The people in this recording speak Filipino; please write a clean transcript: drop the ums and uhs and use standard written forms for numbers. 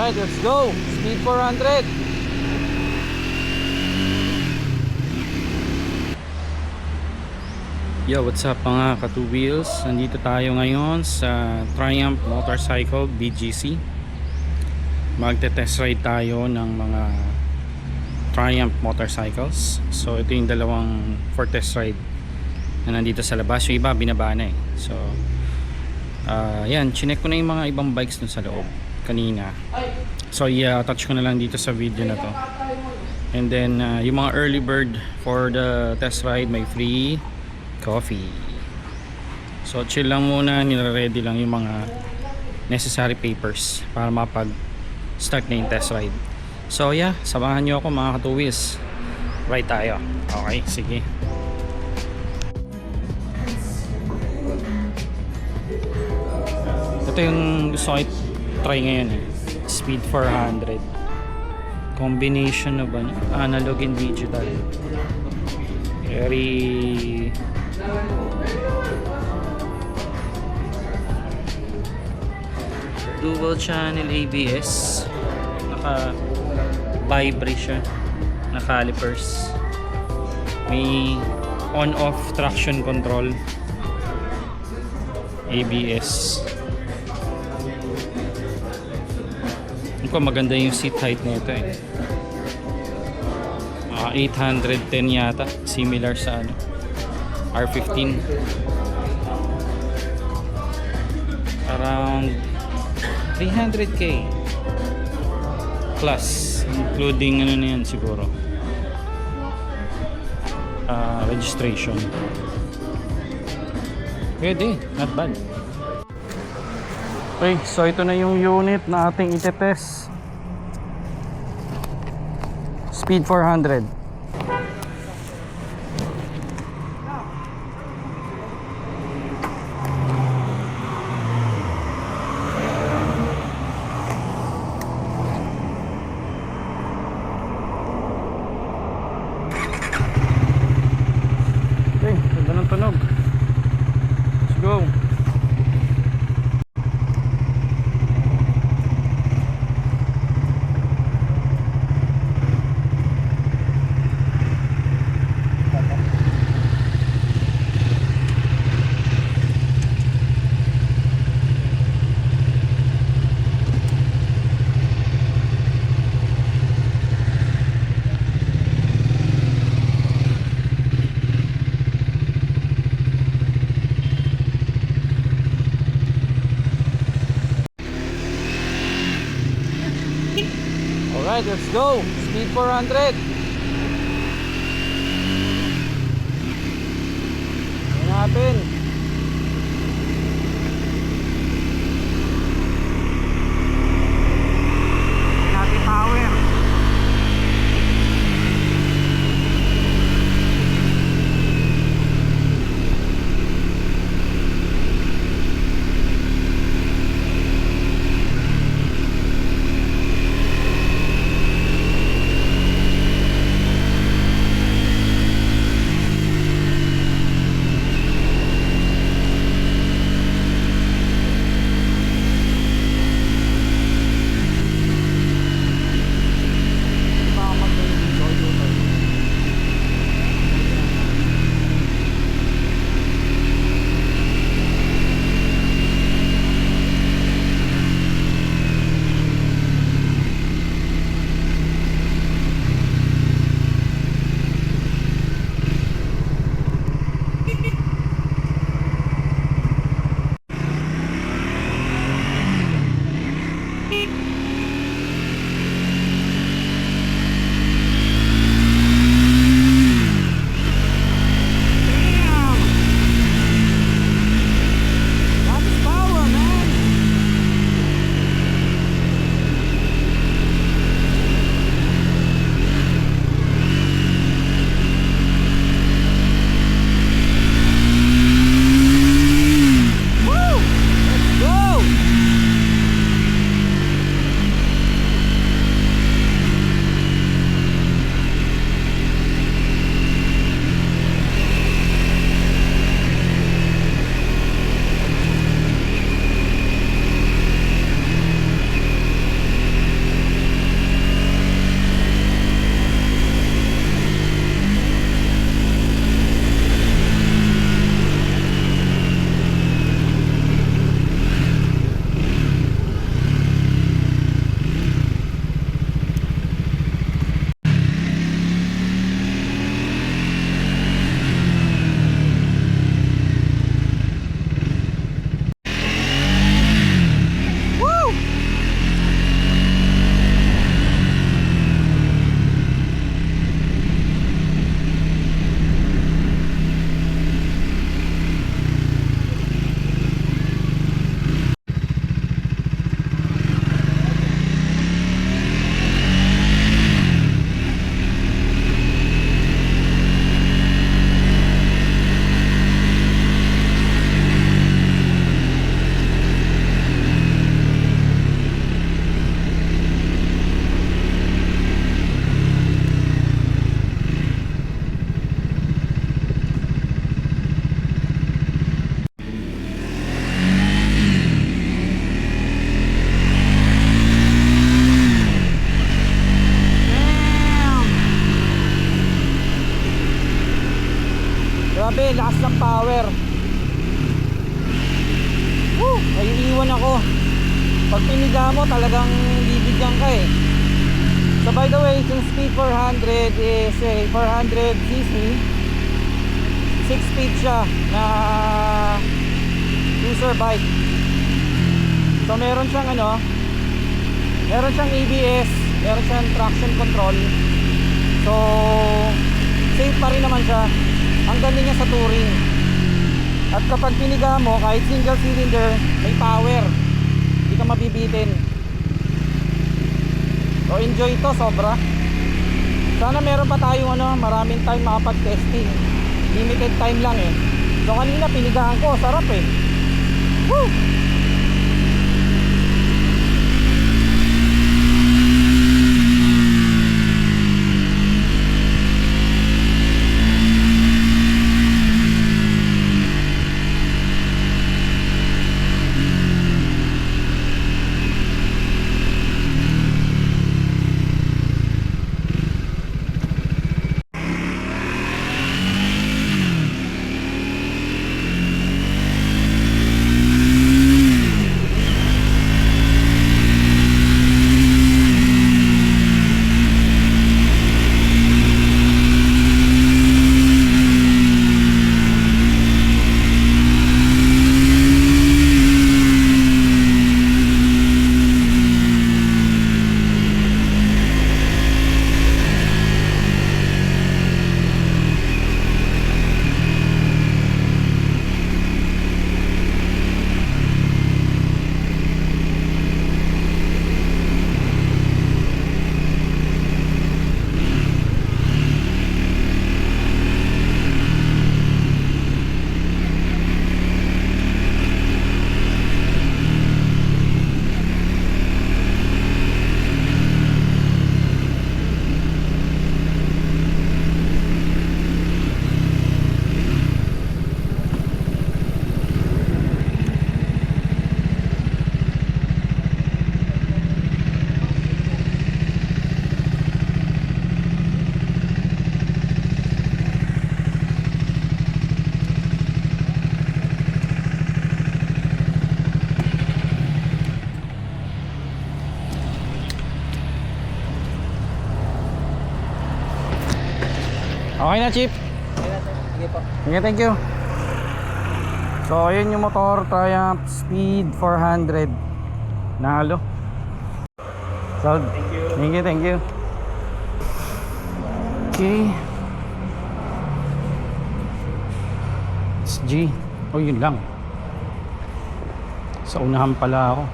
Alright, let's go. Speed 400. Yo, what's up mga ka-two wheels? Nandito tayo ngayon sa Triumph Motorcycle BGC. Magte-test ride tayo ng mga Triumph motorcycles. So ito yung dalawang for test ride na nandito sa labas. Yung iba binaba na eh. So yan, chinek ko na yung mga ibang bikes dun sa loob kanina. So touch ko na lang dito sa video na to. And then yung mga early bird for the test ride, may free coffee. So chill lang muna, nire-ready lang yung mga necessary papers para mapag-start na yung test ride. So yeah, samahan nyo ako mga ka-two wheels. Ride tayo. Okay, sige. Ito yung gusto ko try ngayon eh. Speed 400. Combination na ba? Analog and digital. Very dual channel ABS, naka vibration na calipers, may on off traction control, ABS. Ito maganda yung seat height nito eh. 810 yata, similar sa ano R15. Around 300k plus, including ano na yan siguro, registration. Pwede, not bad. Okay, so ito na yung unit na ating itetest. Speed 400. Tunog. Let's go. Alright, let's go. Speed 400. Tingnan natin. Natin power. power. Woo! Naiiwan ako. Pag piniga mo talagang bibigyan ka eh. So by the way, yung speed 400 is a 400cc, 6-speed siya na cruiser bike. So meron siyang meron siyang ABS, meron siyang traction control. So safe pa rin naman siya. Ang ganda niya sa touring. At kapag piniga mo, kahit single cylinder, may power. Hindi ka mabibitin. So enjoy ito sobra. Sana meron pa tayong maraming time makapag-testing. Limited time lang eh. So kanina pinigahan ko, sarap eh. Woo! Okay na, Chip. Sige po. Okay, thank you. So, ayun yung motor, Triumph Speed 400. Nalo. So, thank you. Okay. It's G. Oh, yun lang. Sa unahan pala ako.